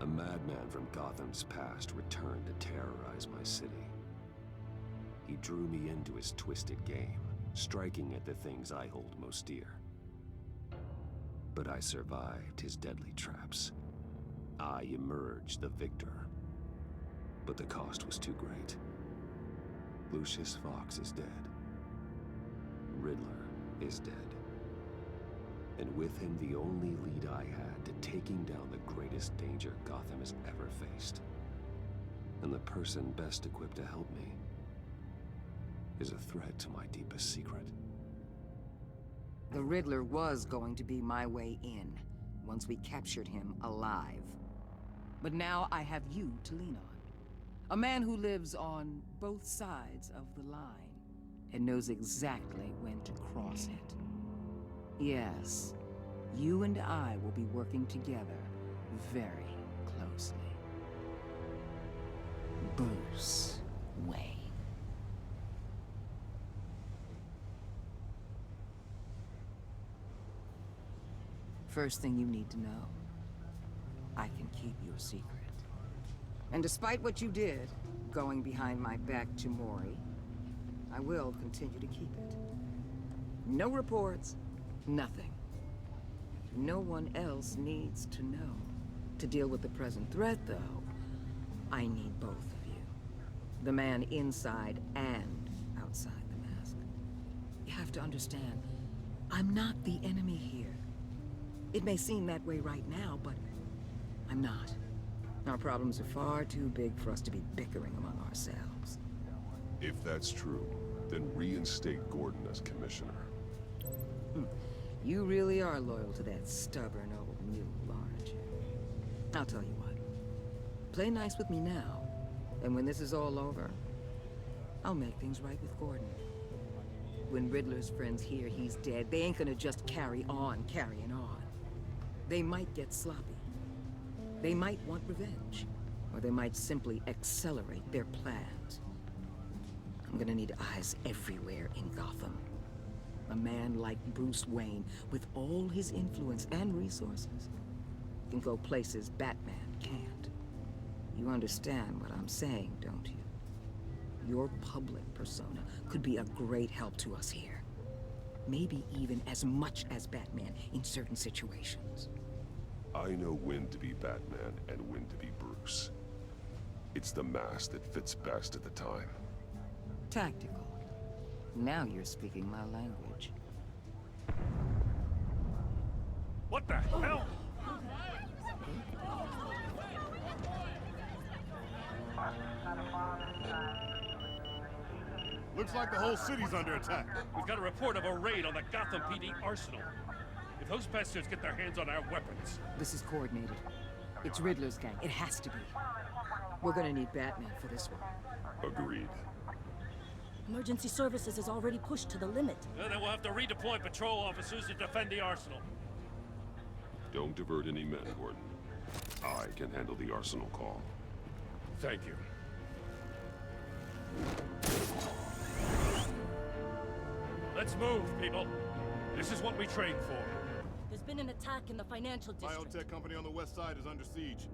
A madman from Gotham's past returned to terrorize my city. He drew me into his twisted game, striking at the things I hold most dear. But I survived his deadly traps. I emerged the victor. But the cost was too great. Lucius Fox is dead. Riddler is dead. And with him, the only lead I had to taking down the greatest danger Gotham has ever faced. And the person best equipped to help me is a threat to my deepest secret. The Riddler was going to be my way in, once we captured him alive. But now I have you to lean on. A man who lives on both sides of the line, and knows exactly when to cross it. Yes, you and I will be working together very closely. Bruce Wayne. First thing you need to know, I can keep your secret. And despite what you did, going behind my back to Mori, I will continue to keep it. No reports, nothing. No one else needs to know. To deal with the present threat, though, I need both of you. The man inside and outside the mask. You have to understand, I'm not the enemy here. It may seem that way right now, but I'm not. Our problems are far too big for us to be bickering among ourselves. If that's true, then reinstate Gordon as commissioner. You really are loyal to that stubborn old mule, aren't you? I'll tell you what. Play nice with me now, and when this is all over, I'll make things right with Gordon. When Riddler's friends hear he's dead, they ain't gonna just carry on carrying on. They might get sloppy. They might want revenge, or they might simply accelerate their plans. I'm gonna need eyes everywhere in Gotham. A man like Bruce Wayne, with all his influence and resources, can go places Batman can't. You understand what I'm saying, don't you? Your public persona could be a great help to us here. Maybe even as much as Batman in certain situations. I know when to be Batman and when to be Bruce. It's the mask that fits best at the time. Tactical. Now you're speaking my language. What the hell? Looks like the whole city's under attack. We've got a report of a raid on the Gotham PD arsenal. If those bastards get their hands on our weapons... This is coordinated. It's Riddler's gang. It has to be. We're gonna need Batman for this one. Agreed. Emergency services is already pushed to the limit. Then we'll have to redeploy patrol officers to defend the arsenal. Don't divert any men, Gordon. I can handle the arsenal call. Thank you. Let's move, people. This is what we trained for. There's been an attack in the financial district. Biotech company on the west side is under siege.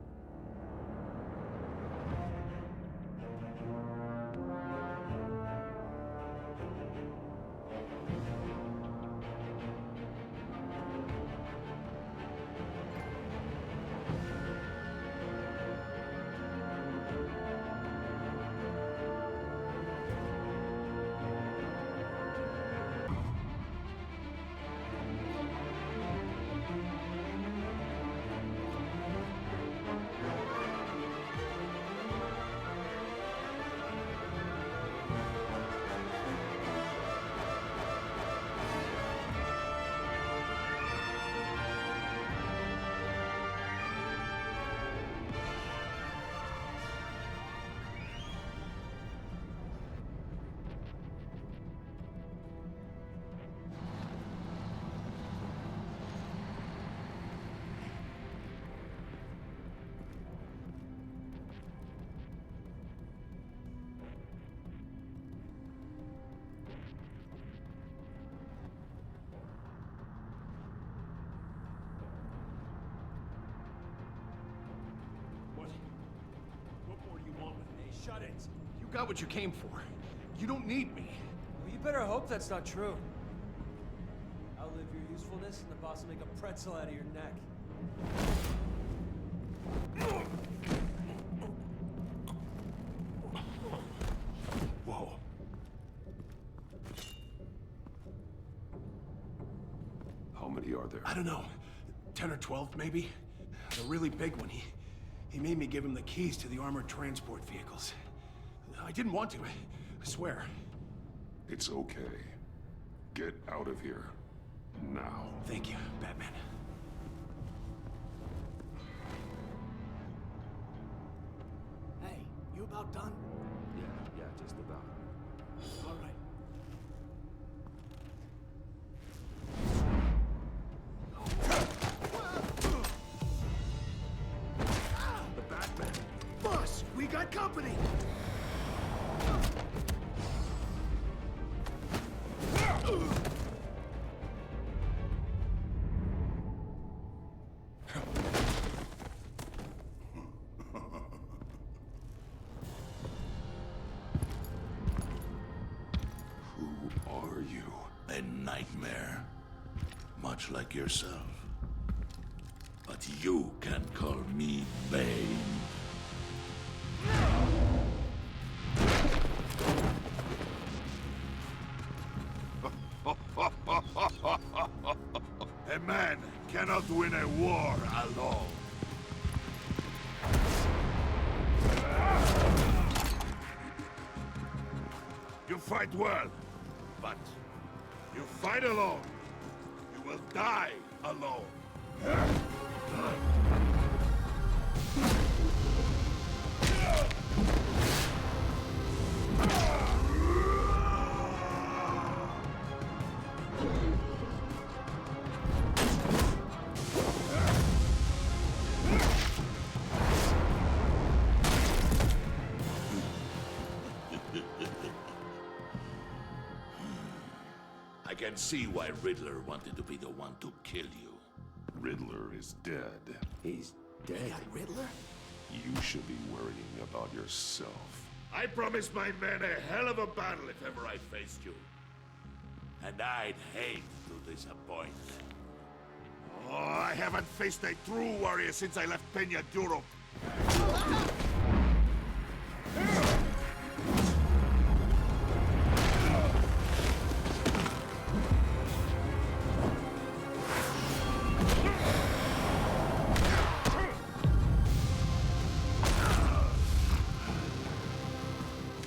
shut it. You got what you came for. You don't need me. Well, you better hope that's not true. Outlive your usefulness, and the boss will make a pretzel out of your neck. Whoa. How many are there? I don't know. 10 or 12, maybe? The really big one, he made me give him the keys to the armored transport vehicles. I didn't want to, I swear. It's okay. Get out of here. Now. Thank you, Batman. Hey, you about done? Yeah, just about. All right. The Batman! Boss, we got company! Who are you? A nightmare, much like yourself. But you can call me Bane. A man cannot win a war alone. You fight well, but you fight alone. You will die alone. I can see why Riddler wanted to be the one to kill you. Riddler is dead. He's dead. Riddler? You should be worrying about yourself. I promised my men a hell of a battle if ever I faced you. And I'd hate to disappoint them. Oh, I haven't faced a true warrior since I left Peña Duro.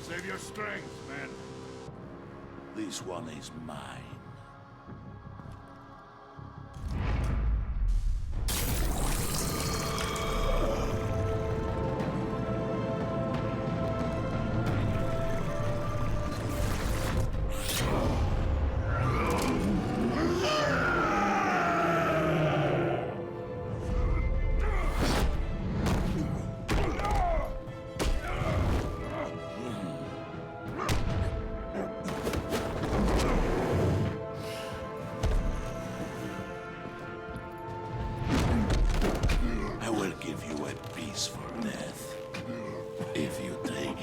Save your strength, man. This one is mine. I will give you a piece for death, if you take it.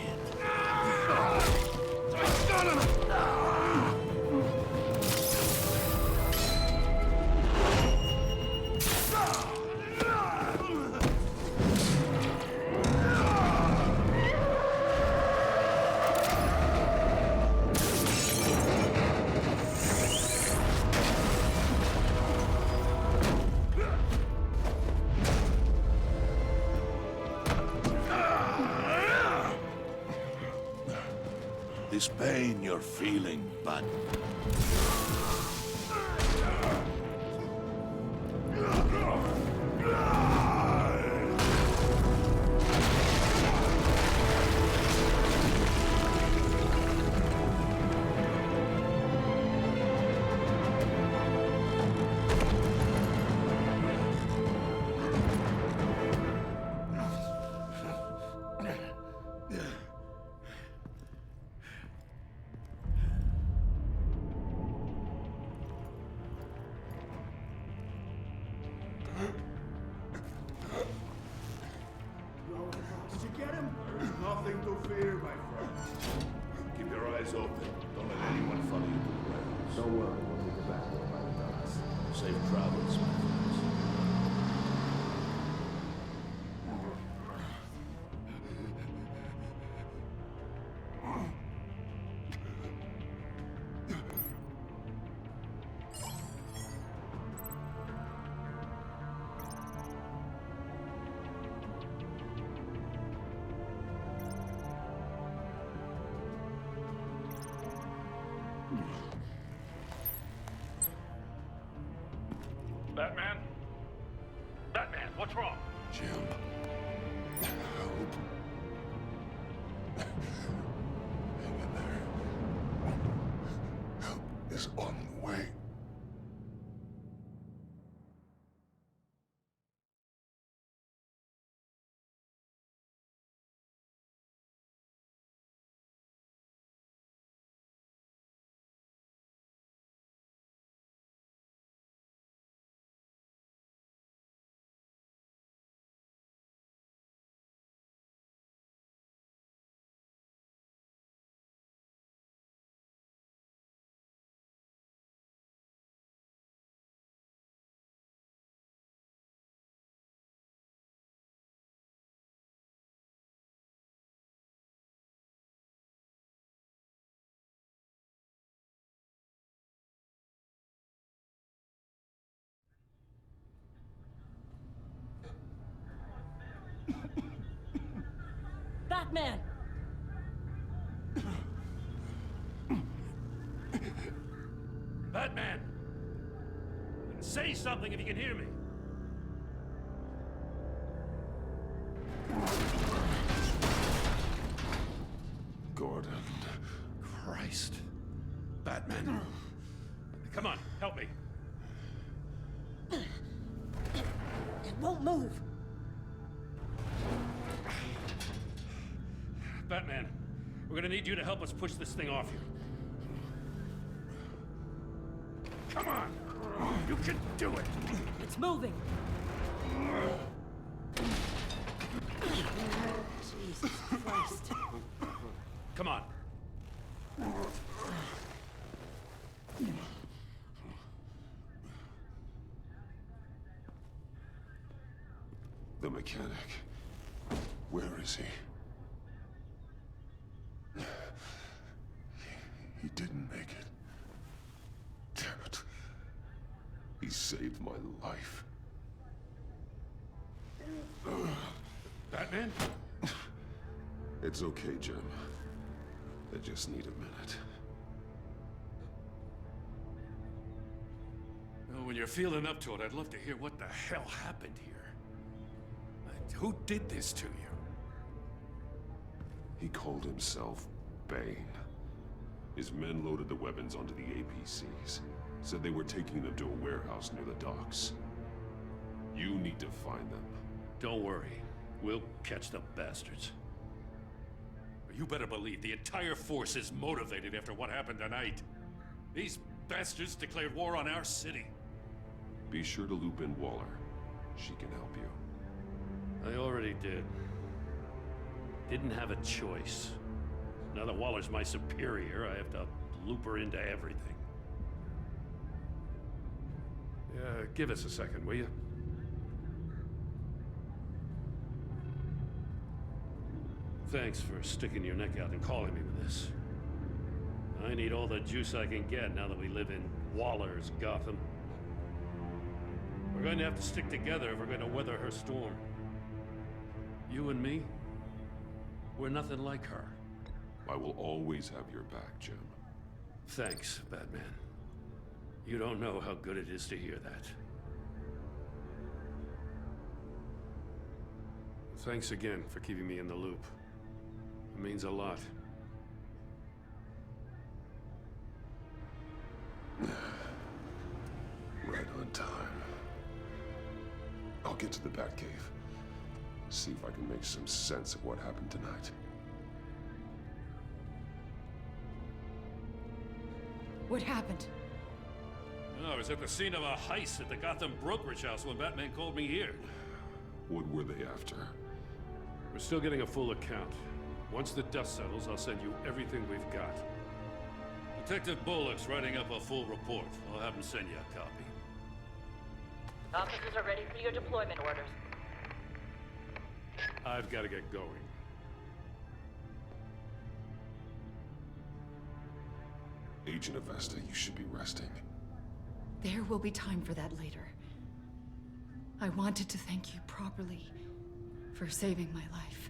This pain you're feeling, but nothing to fear, my friend. Keep your eyes open. Don't let anyone follow you to the warehouse. Don't worry, we'll take it back by the docks. Safe travels, my friends. Batman? Batman, what's wrong? Jim. Help. Hang in there. Help is on the way. Batman! Batman! Say something if you can hear me. Gordon. Christ. Batman. Come on, help me. It won't move. Batman, we're gonna need you to help us push this thing off you. Come on! You can do it! It's moving. Jesus Christ. Come on. The mechanic. Where is he? He didn't make it. Damn it. He saved my life. Batman? It's okay, Jim. I just need a minute. Well, when you're feeling up to it, I'd love to hear what the hell happened here. Who did this to you? He called himself Bane. His men loaded the weapons onto the APCs. Said they were taking them to a warehouse near the docks. You need to find them. Don't worry. We'll catch the bastards. You better believe the entire force is motivated after what happened tonight. These bastards declared war on our city. Be sure to loop in Waller. She can help you. I already did. Didn't have a choice. Now that Waller's my superior, I have to loop her into everything. Yeah, give us a second, will you? Thanks for sticking your neck out and calling me with this. I need all the juice I can get now that we live in Waller's Gotham. We're going to have to stick together if we're going to weather her storm. You and me, we're nothing like her. I will always have your back, Jim. Thanks, Batman. You don't know how good it is to hear that. Thanks again for keeping me in the loop. It means a lot. Right on time. I'll get to the Batcave. See if I can make some sense of what happened tonight. What happened? I was at the scene of a heist at the Gotham brokerage house when Batman called me here. What were they after? We're still getting a full account. Once the dust settles, I'll send you everything we've got. Detective Bullock's writing up a full report. I'll have him send you a copy. Officers are ready for your deployment orders. I've got to get going. Agent Avesta, you should be resting. There will be time for that later. I wanted to thank you properly for saving my life.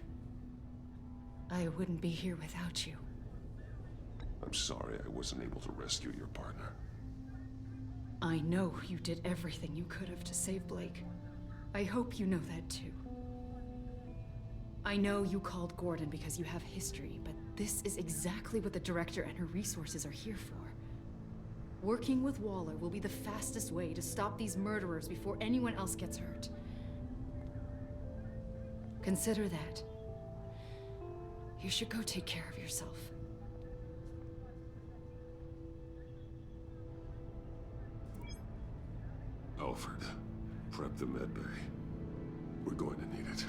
I wouldn't be here without you. I'm sorry I wasn't able to rescue your partner. I know you did everything you could have to save Blake. I hope you know that too. I know you called Gordon because you have history, but this is exactly what the Director and her resources are here for. Working with Waller will be the fastest way to stop these murderers before anyone else gets hurt. Consider that. You should go take care of yourself. Alfred, prep the med bay. We're going to need it.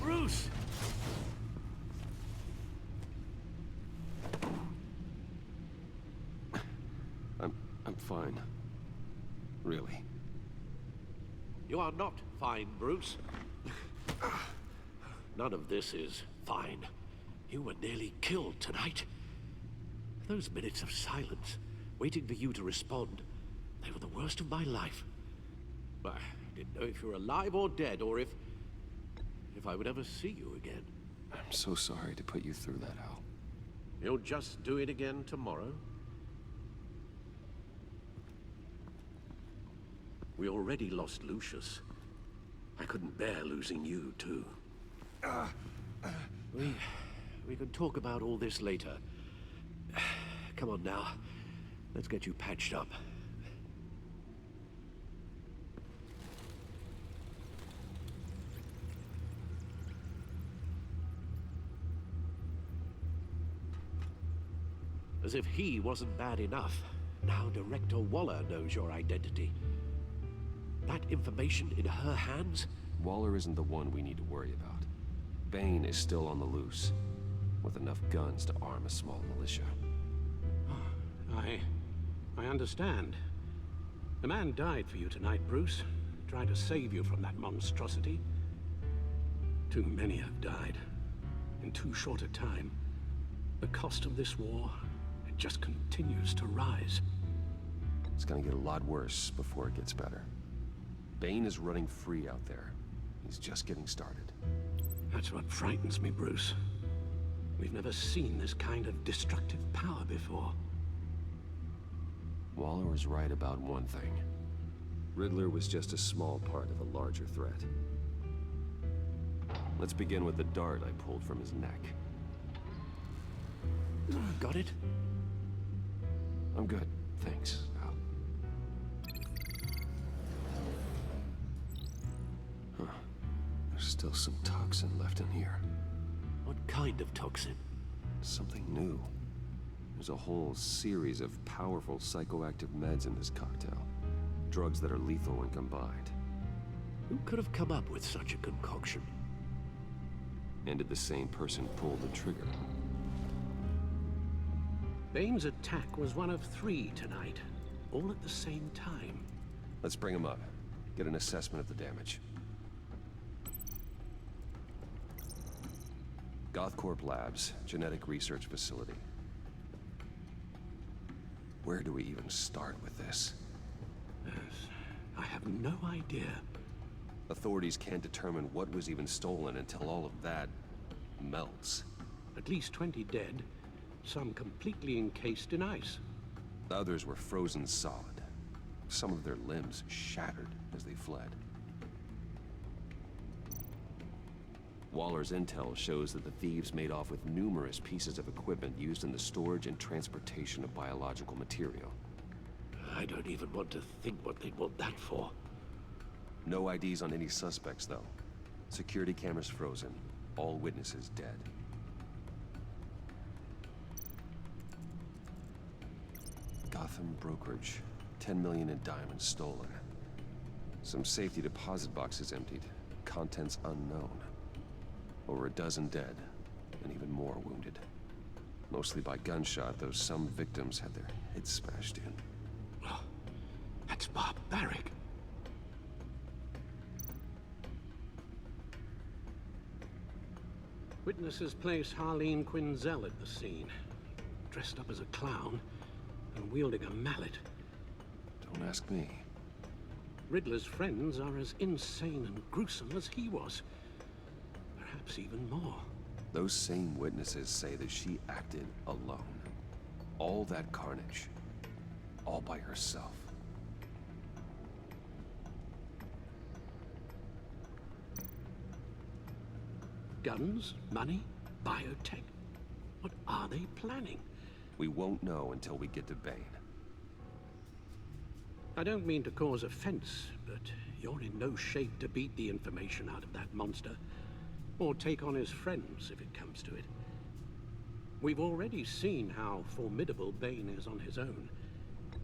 Bruce! I'm fine. Really. You are not fine, Bruce. None of this is fine. You were nearly killed tonight. Those minutes of silence, waiting for you to respond, they were the worst of my life. I didn't know if you were alive or dead, or if I would ever see you again. I'm so sorry to put you through that, Al. You'll just do it again tomorrow? We already lost Lucius. I couldn't bear losing you, too. We can talk about all this later. Come on now. Let's get you patched up. As if he wasn't bad enough, now Director Waller knows your identity. That information in her hands? Waller isn't the one we need to worry about. BANE is still on the loose, with enough guns to arm a small militia. I understand. The man died for you tonight, Bruce. Tried to save you from that monstrosity. Too many have died. In too short a time. The cost of this war, it just continues to rise. It's gonna get a lot worse before it gets better. BANE is running free out there. He's just getting started. That's what frightens me, Bruce. We've never seen this kind of destructive power before. Waller was right about one thing. Riddler was just a small part of a larger threat. Let's begin with the dart I pulled from his neck. Got it? I'm good, thanks, Al. Huh. There's still some toxin left in here. What kind of toxin? Something new. There's a whole series of powerful psychoactive meds in this cocktail. Drugs that are lethal when combined. Who could have come up with such a concoction? And did the same person pull the trigger? Bane's attack was one of 3 tonight, all at the same time. Let's bring him up. Get an assessment of the damage. Gothcorp Labs, genetic research facility. Where do we even start with this? Yes, I have no idea. Authorities can't determine what was even stolen until all of that melts. At least 20 dead, some completely encased in ice. Others were frozen solid. Some of their limbs shattered as they fled. Waller's intel shows that the thieves made off with numerous pieces of equipment used in the storage and transportation of biological material. I don't even want to think what they'd want that for. No IDs on any suspects, though. Security cameras frozen. All witnesses dead. Gotham brokerage. 10 million in diamonds stolen. Some safety deposit boxes emptied. Contents unknown. Over a dozen dead, and even more wounded. Mostly by gunshot, though some victims had their heads smashed in. Oh, that's barbaric. Witnesses place Harleen Quinzel at the scene, dressed up as a clown and wielding a mallet. Don't ask me. Riddler's friends are as insane and gruesome as he was. Perhaps even more. Those same witnesses say that she acted alone. All that carnage. All by herself. Guns, money, biotech. What are they planning? We won't know until we get to BANE. I don't mean to cause offense, but you're in no shape to beat the information out of that monster. Or take on his friends, if it comes to it. We've already seen how formidable BANE is on his own.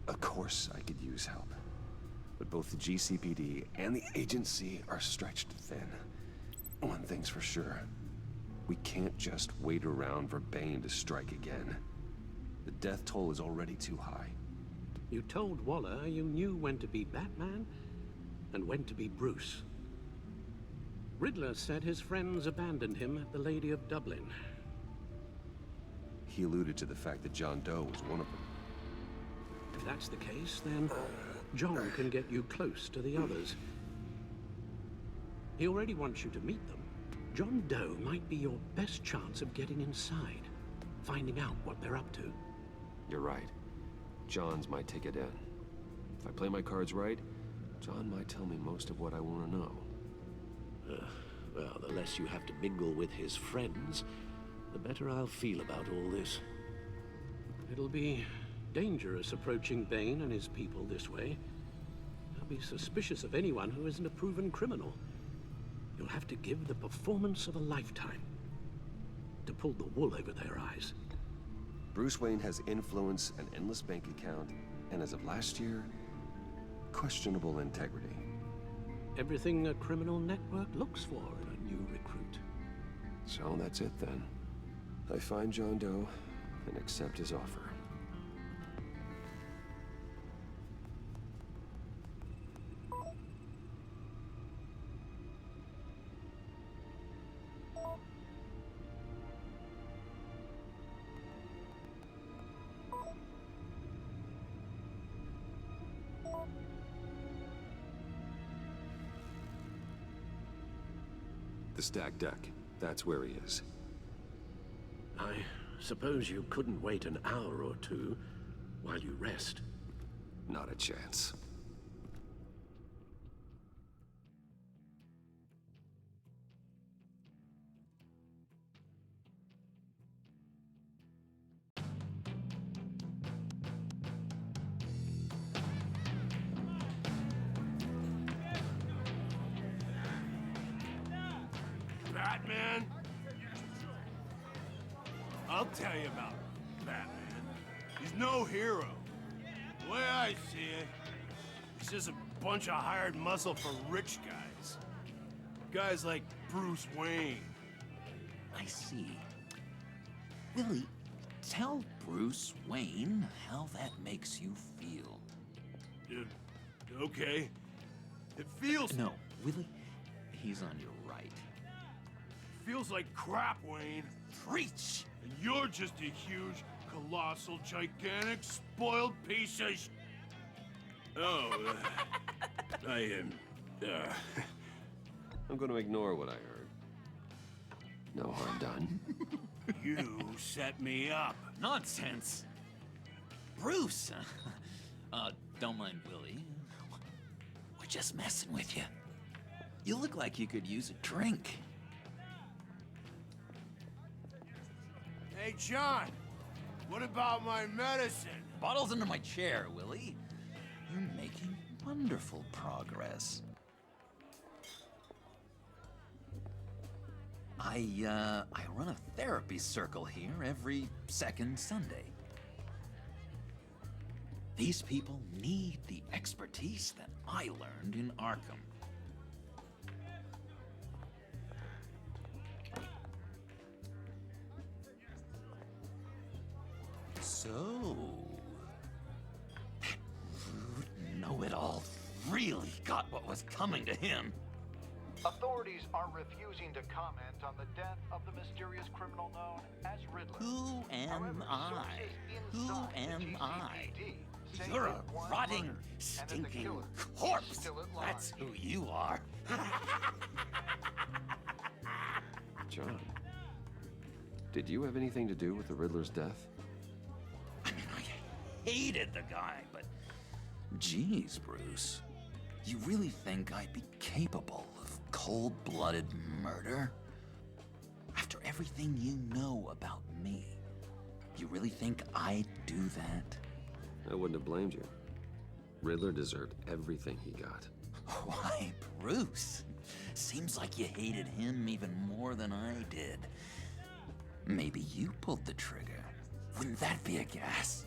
Of course I could use help. But both the GCPD and the agency are stretched thin. One thing's for sure. We can't just wait around for BANE to strike again. The death toll is already too high. You told Waller you knew when to be Batman and when to be Bruce. Riddler said his friends abandoned him at the Lady of Dublin. He alluded to the fact that John Doe was one of them. If that's the case, then John can get you close to the others. He already wants you to meet them. John Doe might be your best chance of getting inside, finding out what they're up to. You're right. John's my ticket in. If I play my cards right, John might tell me most of what I want to know. Well, the less you have to mingle with his friends, the better I'll feel about all this. It'll be dangerous approaching BANE and his people this way. They'll be suspicious of anyone who isn't a proven criminal. You'll have to give the performance of a lifetime to pull the wool over their eyes. Bruce Wayne has influence, an endless bank account, and as of last year, questionable integrity. Everything a criminal network looks for in a new recruit. So that's it then. I find John Doe and accept his offer. The stacked deck. That's where he is. I suppose you couldn't wait an hour or two while you rest. Not a chance. Batman? I'll tell you about Batman. He's no hero. The way I see it, he's just a bunch of hired muscle for rich guys. Guys like Bruce Wayne. I see. Willie, tell Bruce Wayne how that makes you feel. Okay. It feels... No, Willie, he's on your right. Feels like crap, Wayne. Preach! And you're just a huge, colossal, gigantic, spoiled piece of I am... I'm gonna ignore what I heard. No harm done. You set me up. Nonsense! Bruce! Don't mind Willie. We're just messing with you. You look like you could use a drink. Hey, John! What about my medicine? Bottle's under my chair, Willie. You're making wonderful progress. I run a therapy circle here every second Sunday. These people need the expertise that I learned in Arkham. So, that rude know-it-all really got what was coming to him. Authorities are refusing to comment on the death of the mysterious criminal known as Riddler. Who am However, I? Who sources am inside the I? GCPD say You're a that one rotting, murdered, and that the stinking killer is corpse. still at large. That's who you are. John, did you have anything to do with the Riddler's death? I mean, I hated the guy, but geez, Bruce, you really think I'd be capable of cold-blooded murder? After everything you know about me, you really think I'd do that? I wouldn't have blamed you. Riddler deserved everything he got. Why, Bruce? Seems like you hated him even more than I did. Maybe you pulled the trigger. Wouldn't that be a gas?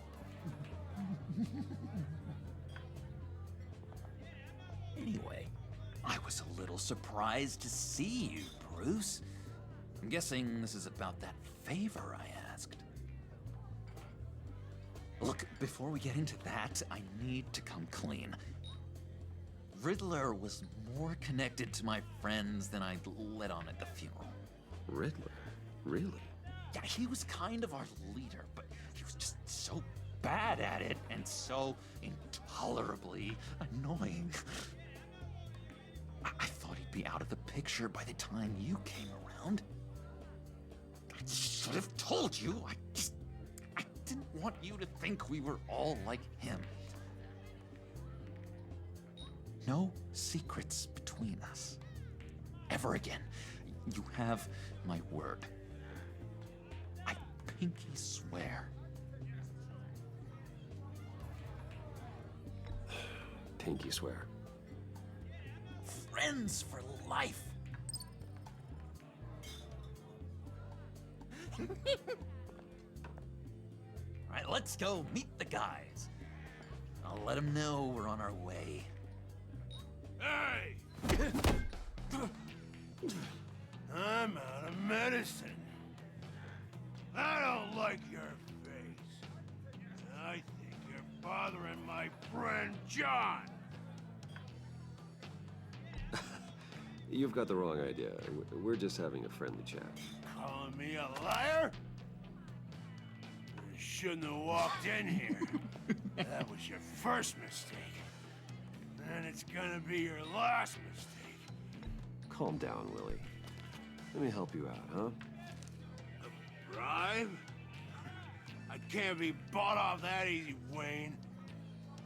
Anyway, I was a little surprised to see you, Bruce. I'm guessing this is about that favor I asked. Look, before we get into that, I need to come clean. Riddler was more connected to my friends than I'd let on at the funeral. Riddler? Really? Yeah, he was kind of our leader, but he was just so bad at it and so intolerably annoying. I thought he'd be out of the picture by the time you came around. I should have told you. I didn't want you to think we were all like him. No secrets between us. Ever again. You have my word. I pinky swear. Pinky swear. Friends for life. All right, let's go meet the guys. I'll let them know we're on our way. Hey! I'm out of medicine. I don't like your face. I think you're bothering my friend John. You've got the wrong idea. We're just having a friendly chat. Calling me a liar? You shouldn't have walked in here. That was your first mistake. And it's gonna be your last mistake. Calm down, Willie. Let me help you out, huh? A bribe? I can't be bought off that easy, Wayne.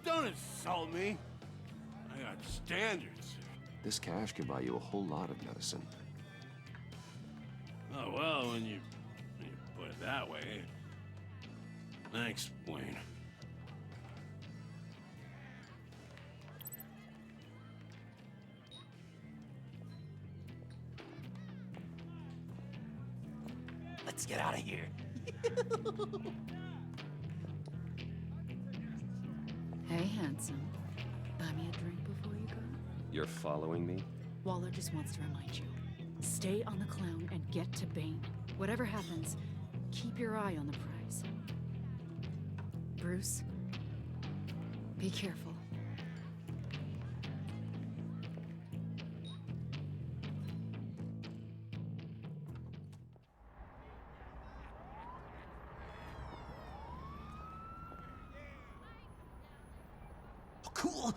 Don't insult me. I got standards. This cash could buy you a whole lot of medicine. Oh, well, when you put it that way. Thanks, Wayne. Let's get out of here. Hey, handsome. Buy me a drink before you go? You're following me? Waller just wants to remind you. Stay on the clown and get to Bane. Whatever happens, keep your eye on the prize. Bruce, be careful. Oh, cool.